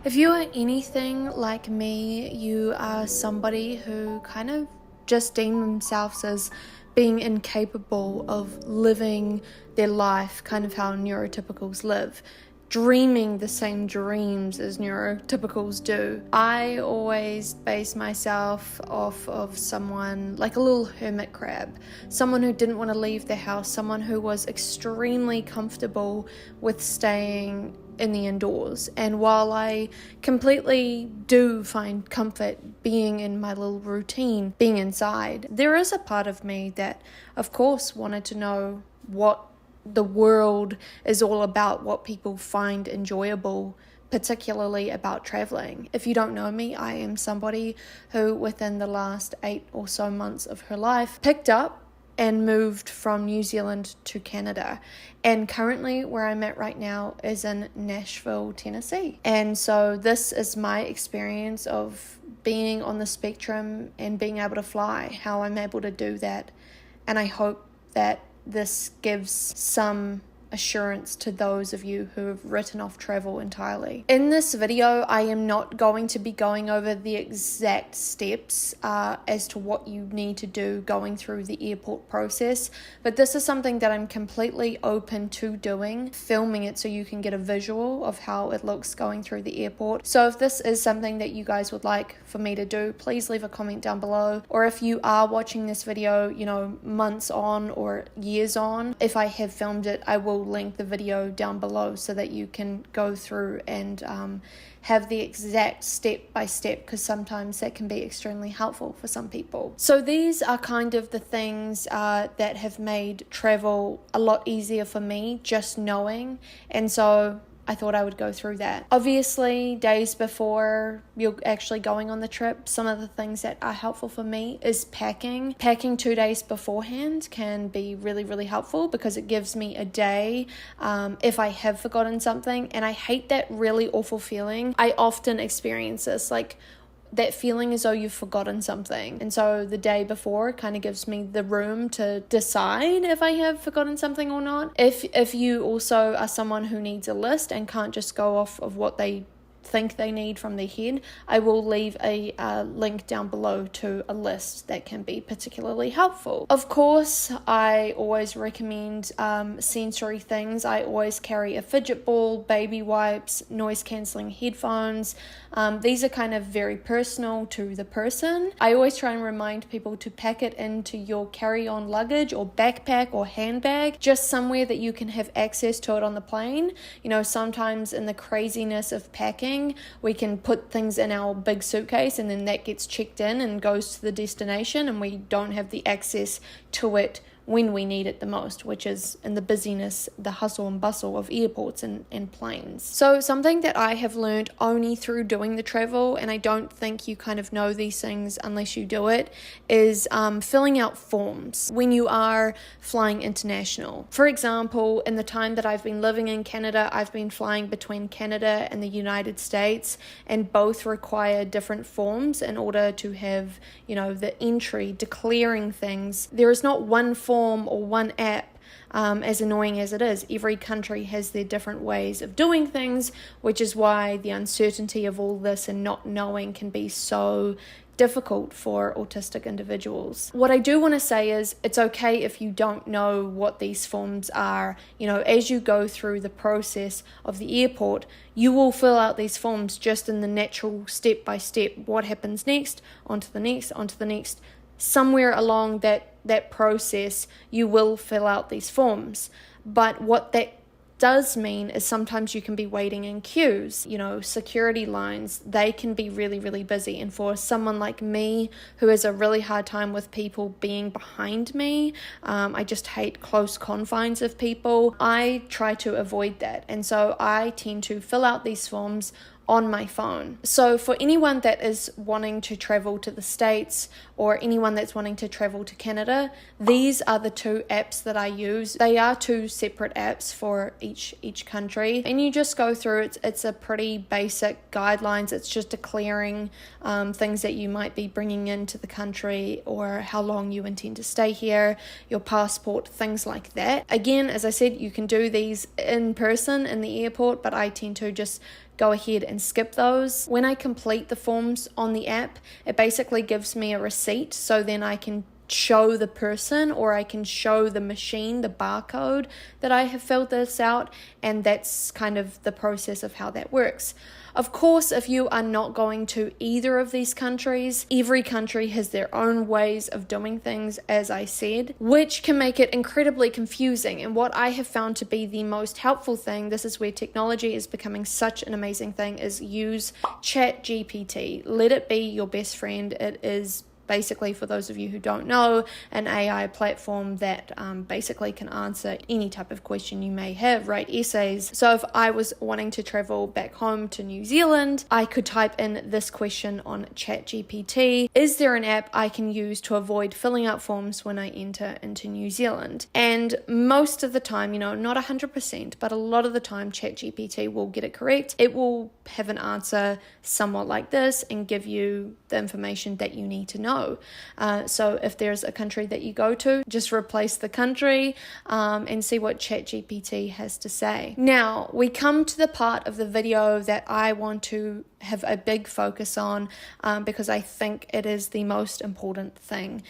If you are anything like me, you are somebody who kind of just deem themselves as being incapable of living their life, kind of how neurotypicals live, dreaming the same dreams as neurotypicals do. I always base myself off of someone like a little hermit crab, someone who didn't want to leave their house, someone who was extremely comfortable with staying in the indoors. And while I completely do find comfort being in my little routine, being inside, there is a part of me that, of course, wanted to know what the world is all about, what people find enjoyable, particularly about traveling. If you don't know me, I am somebody who within the last 8 or so months of her life picked up and moved from New Zealand to Canada. And currently where I'm at right now is in Nashville, Tennessee. And so this is my experience of being on the spectrum and being able to fly, how I'm able to do that. And I hope that this gives some assurance to those of you who have written off travel entirely. In this video, I am not going to be going over the exact steps as to what you need to do going through the airport process, but this is something that I'm completely open to doing, filming it so you can get a visual of how it looks going through the airport. So if this is something that you guys would like for me to do, please leave a comment down below. Or if you are watching this video, months on or years on, if I have filmed it, I will link the video down below so that you can go through and have the exact step by step, because sometimes that can be extremely helpful for some people. So these are kind of the things that have made travel a lot easier for me, just knowing. And so I thought I would go through that. Obviously, days before you're actually going on the trip, some of the things that are helpful for me is packing. Packing 2 days beforehand can be really, really helpful because it gives me a day if I have forgotten something. And I hate that really awful feeling. I often experience this, like that feeling as though you've forgotten something. And so the day before kind of gives me the room to decide if I have forgotten something or not. If you also are someone who needs a list and can't just go off of what they think they need from their head, I will leave a link down below to a list that can be particularly helpful. Of course, I always recommend sensory things. I always carry a fidget ball, baby wipes, noise cancelling headphones. These are kind of very personal to the person. I always try and remind people to pack it into your carry-on luggage or backpack or handbag, just somewhere that you can have access to it on the plane. Sometimes in the craziness of packing, we can put things in our big suitcase and then that gets checked in and goes to the destination, and we don't have the access to it when we need it the most, which is in the busyness, the hustle and bustle of airports and planes. So something that I have learned only through doing the travel, and I don't think you kind of know these things unless you do it, is filling out forms when you are flying international. For example, in the time that I've been living in Canada, I've been flying between Canada and the United States, and both require different forms in order to have, the entry declaring things. There is not one form or one app, as annoying as it is. Every country has their different ways of doing things, which is why the uncertainty of all this and not knowing can be so difficult for autistic individuals. What I do want to say is it's okay if you don't know what these forms are. As you go through the process of the airport, you will fill out these forms just in the natural step by step. What happens next, onto the next, onto the next. Somewhere along that process, you will fill out these forms. But what that does mean is sometimes you can be waiting in queues. Security lines, they can be really, really busy. And for someone like me who has a really hard time with people being behind me, I just hate close confines of people. I try to avoid that. And so I tend to fill out these forms on my phone. So for anyone that is wanting to travel to the States or anyone that's wanting to travel to Canada, these are the two apps that I use. They are two separate apps for each country, and you just go through it. It's a pretty basic guidelines. It's just declaring things that you might be bringing into the country or how long you intend to stay here, your passport, things like that. Again, as I said, you can do these in person in the airport, but I tend to just go ahead and skip those. When I complete the forms on the app, it basically gives me a receipt, so then I can show the person, or I can show the machine the barcode that I have filled this out, and that's kind of the process of how that works. Of course, if you are not going to either of these countries, every country has their own ways of doing things, as I said, which can make it incredibly confusing. And what I have found to be the most helpful thing, this is where technology is becoming such an amazing thing, is use ChatGPT. Let it be your best friend. It is basically, for those of you who don't know, an AI platform that basically can answer any type of question you may have, write essays. So if I was wanting to travel back home to New Zealand, I could type in this question on ChatGPT: is there an app I can use to avoid filling out forms when I enter into New Zealand? And most of the time, not 100%, but a lot of the time, ChatGPT will get it correct. It will have an answer somewhat like this and give you the information that you need to know. So if there's a country that you go to, just replace the country and see what ChatGPT has to say. Now, we come to the part of the video that I want to have a big focus on because I think it is the most important thing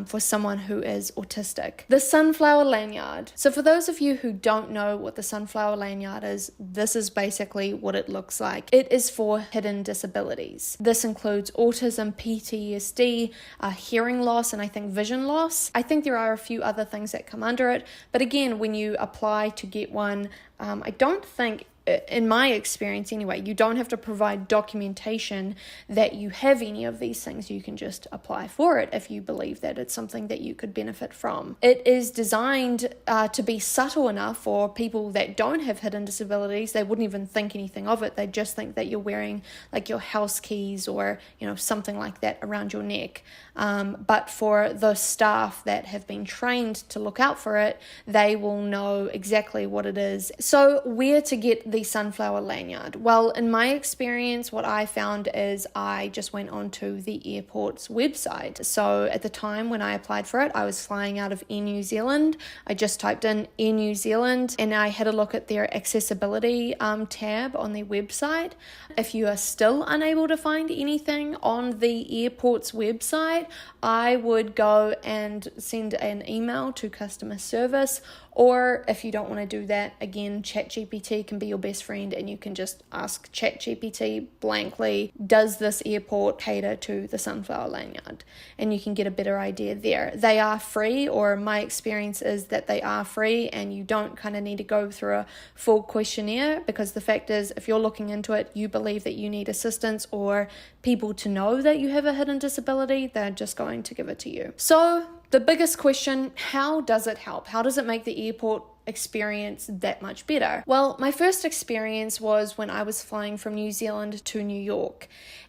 for someone who is autistic. The Sunflower Lanyard. So for those of you who don't know what the Sunflower Lanyard is, this is basically what it looks like. It is for hidden disabilities. This includes autism, PTSD, hearing loss, and I think vision loss. I think there are a few other things that come under it, but again, when you apply to get one, I don't think, in my experience anyway, you don't have to provide documentation that you have any of these things. You can just apply for it if you believe that it's something that you could benefit from. It is designed to be subtle enough for people that don't have hidden disabilities. They wouldn't even think anything of it. They just think that you're wearing like your house keys or something like that around your neck. But for the staff that have been trained to look out for it, they will know exactly what it is. So where to get the Sunflower Lanyard? Well, in my experience, what I found is I just went onto the airport's website. So at the time when I applied for it, I was flying out of Air New Zealand. I just typed in Air New Zealand and I had a look at their accessibility tab on their website. If you are still unable to find anything on the airport's website, I would go and send an email to customer service, or if you don't want to do that, again, ChatGPT can be your best friend and you can just ask ChatGPT blankly, does this airport cater to the Sunflower Lanyard? And you can get a better idea there. They are free, or my experience is that they are free, and you don't kind of need to go through a full questionnaire, because the fact is, if you're looking into it, you believe that you need assistance or people to know that you have a hidden disability, they're just going to give it to you. So the biggest question, how does it help? How does it make the airport experience that much better? Well, my first experience was when I was flying from New Zealand to New York,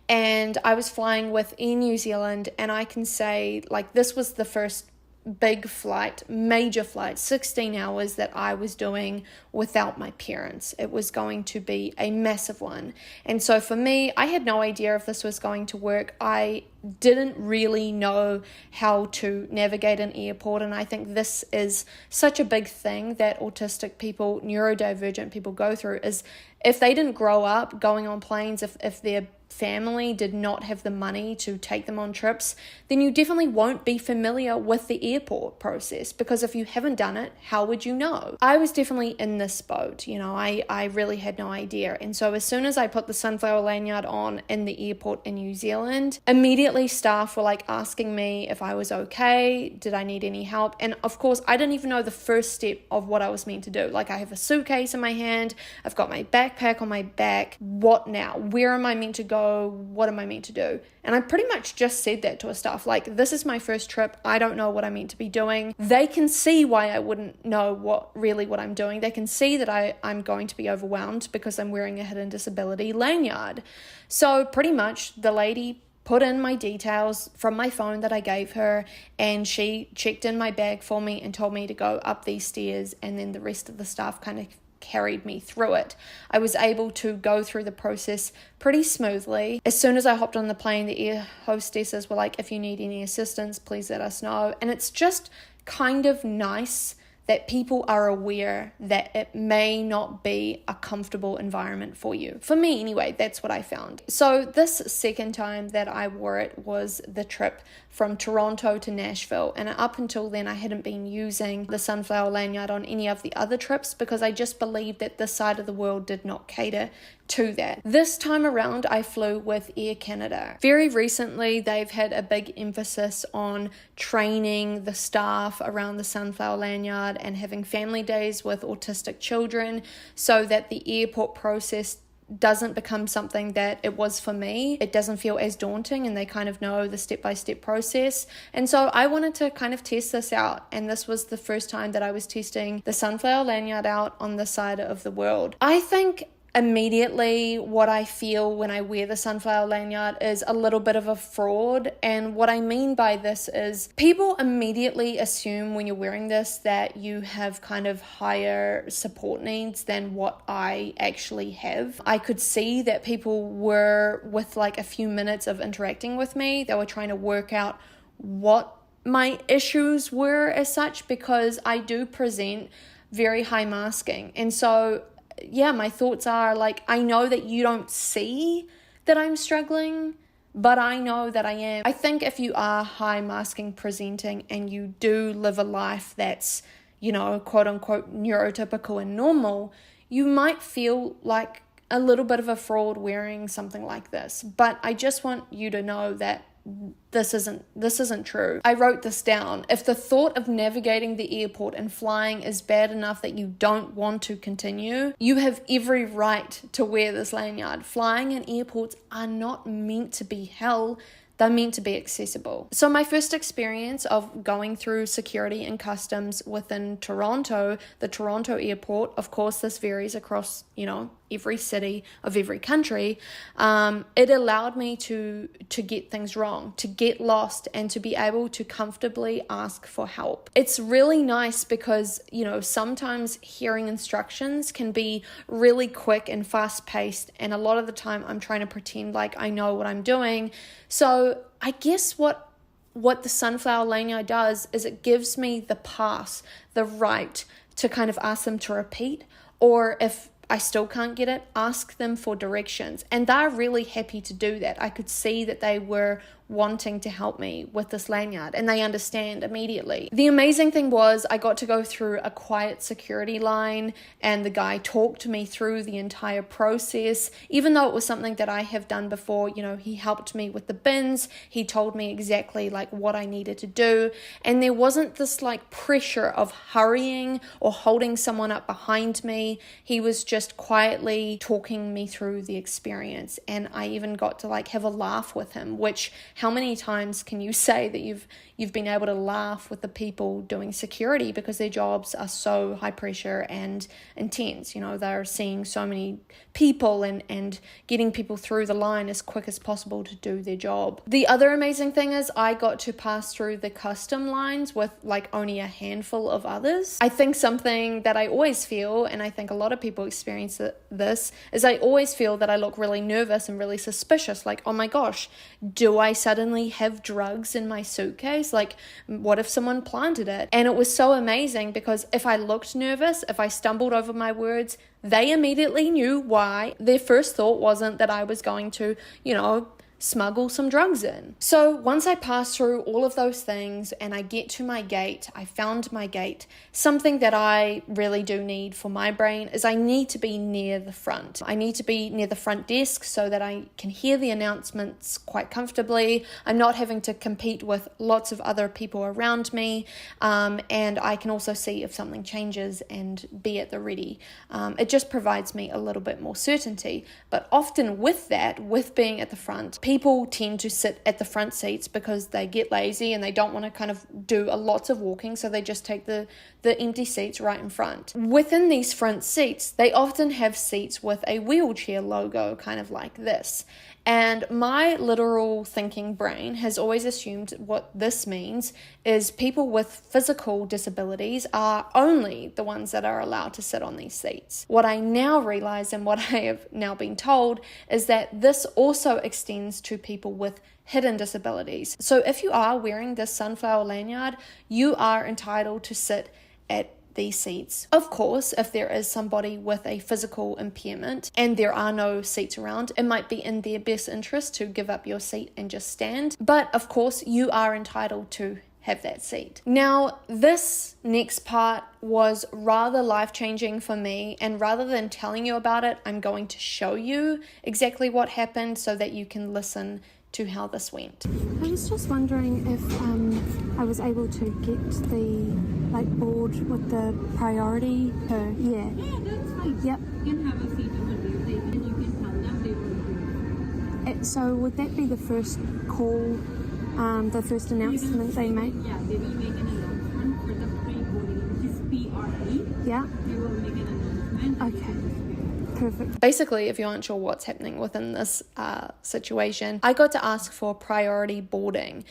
and I was flying with Air New Zealand, and I can say, this was the first big flight, major flight, 16 hours that I was doing without my parents. It was going to be a massive one. And so for me, I had no idea if this was going to work. I didn't really know how to navigate an airport, and I think this is such a big thing that autistic people, neurodivergent people go through, is if they didn't grow up going on planes, if their family did not have the money to take them on trips, then you definitely won't be familiar with the airport process, because if you haven't done it, how would you know? I was definitely in this boat, I really had no idea. And so as soon as I put the Sunflower Lanyard on in the airport in New Zealand, immediately staff were asking me if I was okay, did I need any help? And of course, I didn't even know the first step of what I was meant to do. I have a suitcase in my hand, I've got my backpack on my back. What now? Where am I meant to go? What am I meant to do? And I pretty much just said that to a staff, this is my first trip, I don't know what I'm meant to be doing. They can see why I wouldn't know what I'm doing. They can see that I'm going to be overwhelmed because I'm wearing a hidden disability lanyard. So pretty much the lady put in my details from my phone that I gave her, and she checked in my bag for me and told me to go up these stairs, and then the rest of the staff kind of carried me through it. I was able to go through the process pretty smoothly. As soon as I hopped on the plane, the air hostesses were like, if you need any assistance, please let us know. And it's just kind of nice that people are aware that it may not be a comfortable environment for you. For me anyway, that's what I found. So this second time that I wore it was the trip from Toronto to Nashville, and up until then I hadn't been using the Sunflower Lanyard on any of the other trips because I just believed that this side of the world did not cater to that. This time around I flew with Air Canada. Very recently they've had a big emphasis on training the staff around the Sunflower Lanyard and having family days with autistic children so that the airport process doesn't become something that it was for me. It doesn't feel as daunting and they kind of know the step-by-step process. And so I wanted to kind of test this out, and this was the first time that I was testing the Sunflower Lanyard out on this side of the world. I think immediately what I feel when I wear the Sunflower Lanyard is a little bit of a fraud. And what I mean by this is people immediately assume when you're wearing this that you have kind of higher support needs than what I actually have. I could see that people were, with like a few minutes of interacting with me, they were trying to work out what my issues were as such, because I do present very high masking. And so yeah, my thoughts are like, I know that you don't see that I'm struggling, but I know that I am. I think if you are high masking presenting and you do live a life that's, you know, quote unquote neurotypical and normal, you might feel like a little bit of a fraud wearing something like this. But I just want you to know that this isn't true. I wrote this down. If the thought of navigating the airport and flying is bad enough that you don't want to continue, you have every right to wear this lanyard. Flying in airports are not meant to be hell. They're meant to be accessible. So my first experience of going through security and customs within Toronto, the Toronto airport, of course this varies across, you know, every city of every country, it allowed me to get things wrong, to get lost, and to be able to comfortably ask for help. It's really nice because, you know, sometimes hearing instructions can be really quick and fast paced, and a lot of the time I'm trying to pretend like I know what I'm doing. So I guess what the Sunflower Lanyard does is it gives me the pass, the right to kind of ask them to repeat, or if I still can't get it, ask them for directions. And they're really happy to do that. I could see that they were wanting to help me with this lanyard, and they understand immediately. The amazing thing was I got to go through a quiet security line, and the guy talked me through the entire process. Even though it was something that I have done before, you know, he helped me with the bins. He told me exactly like what I needed to do, and there wasn't this like pressure of hurrying or holding someone up behind me. He was just quietly talking me through the experience, and I even got to like have a laugh with him, which how many times can you say that you've been able to laugh with the people doing security, because their jobs are so high pressure and intense. You know, they're seeing so many people and getting people through the line as quick as possible to do their job. The other amazing thing is I got to pass through the custom lines with like only a handful of others. I think something that I always feel, and I think a lot of people experience this, is I always feel that I look really nervous and really suspicious. Like, oh my gosh, do I suddenly have drugs in my suitcase? Like, what if someone planted it? And it was so amazing because if I looked nervous, if I stumbled over my words, they immediately knew why. Their first thought wasn't that I was going to, you know, smuggle some drugs in. So once I pass through all of those things and I get to my gate, I found my gate, something that I really do need for my brain is I need to be near the front. I need to be near the front desk so that I can hear the announcements quite comfortably. I'm not having to compete with lots of other people around me, and I can also see if something changes and be at the ready. It just provides me a little bit more certainty. But often with that, with being at the front, people tend to sit at the front seats because they get lazy and they don't want to kind of do a lots of walking, so they just take the empty seats right in front. Within these front seats, they often have seats with a wheelchair logo, kind of like this. And my literal thinking brain has always assumed what this means is people with physical disabilities are only the ones that are allowed to sit on these seats. What I now realize, and what I have now been told, is that this also extends to people with hidden disabilities. So if you are wearing this Sunflower Lanyard, you are entitled to sit at these seats. Of course, if there is somebody with a physical impairment and there are no seats around, it might be in their best interest to give up your seat and just stand. But of course, you are entitled to have that seat. Now, this next part was rather life-changing for me, and rather than telling you about it, I'm going to show you exactly what happened so that you can listen to how this went. I was just wondering if I was able to get the board with the priority per Yeah, that's fine. Yep. You can have a seat over there, and you can tell them they will do it. So would that be the first call, the first announcement they make? Yeah, they will make an announcement for the pre-boarding, which is PRE. Yeah. They will make an announcement. Okay. Perfect. Basically, if you aren't sure what's happening within this situation, I got to ask for priority boarding.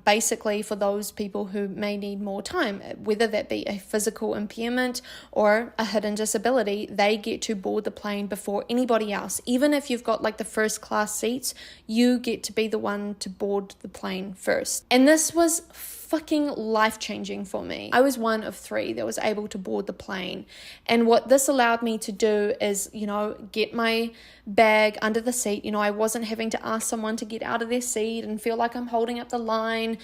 Basically, for those people who may need more time, whether that be a physical impairment or a hidden disability, they get to board the plane before anybody else. Even if you've got like the first class seats, you get to be the one to board the plane first. And this was fucking life-changing for me. I was one of 3 that was able to board the plane. And what this allowed me to do is, get my bag under the seat. I wasn't having to ask someone to get out of their seat and feel like I'm holding up the line.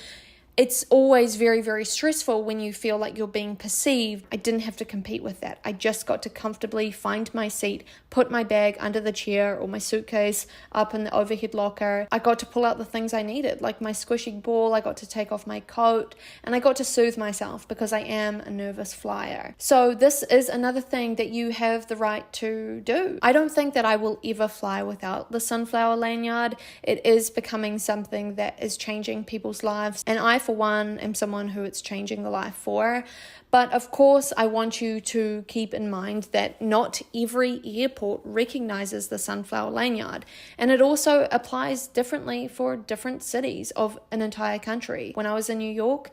It's always very, very stressful when you feel like you're being perceived. I didn't have to compete with that. I just got to comfortably find my seat, put my bag under the chair or my suitcase up in the overhead locker. I got to pull out the things I needed, like my squishy ball. I got to take off my coat, and I got to soothe myself because I am a nervous flyer. So this is another thing that you have the right to do. I don't think that I will ever fly without the Sunflower Lanyard. It is becoming something that is changing people's lives, and I, for one, am someone who it's changing the life for. But of course, I want you to keep in mind that not every airport recognizes the Sunflower Lanyard, and it also applies differently for different cities of an entire country. When I was in New York,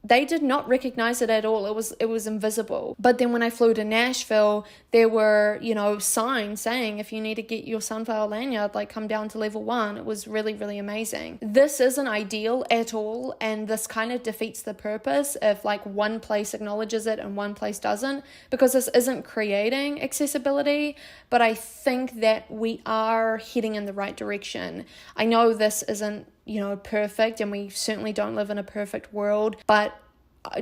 they did not recognize it at all. It was invisible. But then when I flew to Nashville, there were, signs saying if you need to get your Sunflower Lanyard, come down to level 1. It was really, really amazing. This isn't ideal at all, and this kind of defeats the purpose if one place acknowledges it and one place doesn't, because this isn't creating accessibility. But I think that we are heading in the right direction. I know this isn't perfect, and we certainly don't live in a perfect world, but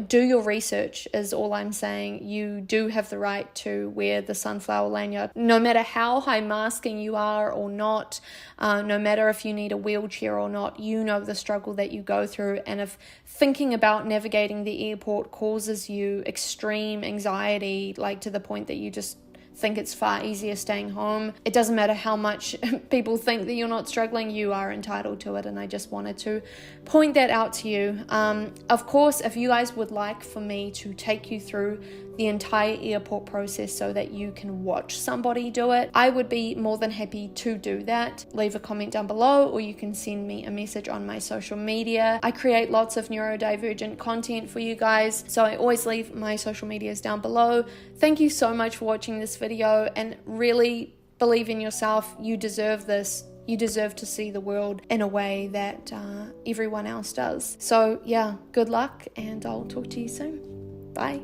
do your research is all I'm saying. You do have the right to wear the Sunflower Lanyard, no matter how high masking you are or not, no matter if you need a wheelchair or not. You know the struggle that you go through, and if thinking about navigating the airport causes you extreme anxiety, to the point that you just think it's far easier staying home, it doesn't matter how much people think that you're not struggling, you are entitled to it. And I just wanted to point that out to you. Of course, if you guys would like for me to take you through the entire airport process so that you can watch somebody do it, I would be more than happy to do that. Leave a comment down below, or you can send me a message on my social media. I create lots of neurodivergent content for you guys, so I always leave my social medias down below. Thank you so much for watching this video, and really believe in yourself. You deserve this. You deserve to see the world in a way that everyone else does. So yeah, good luck, and I'll talk to you soon. Bye.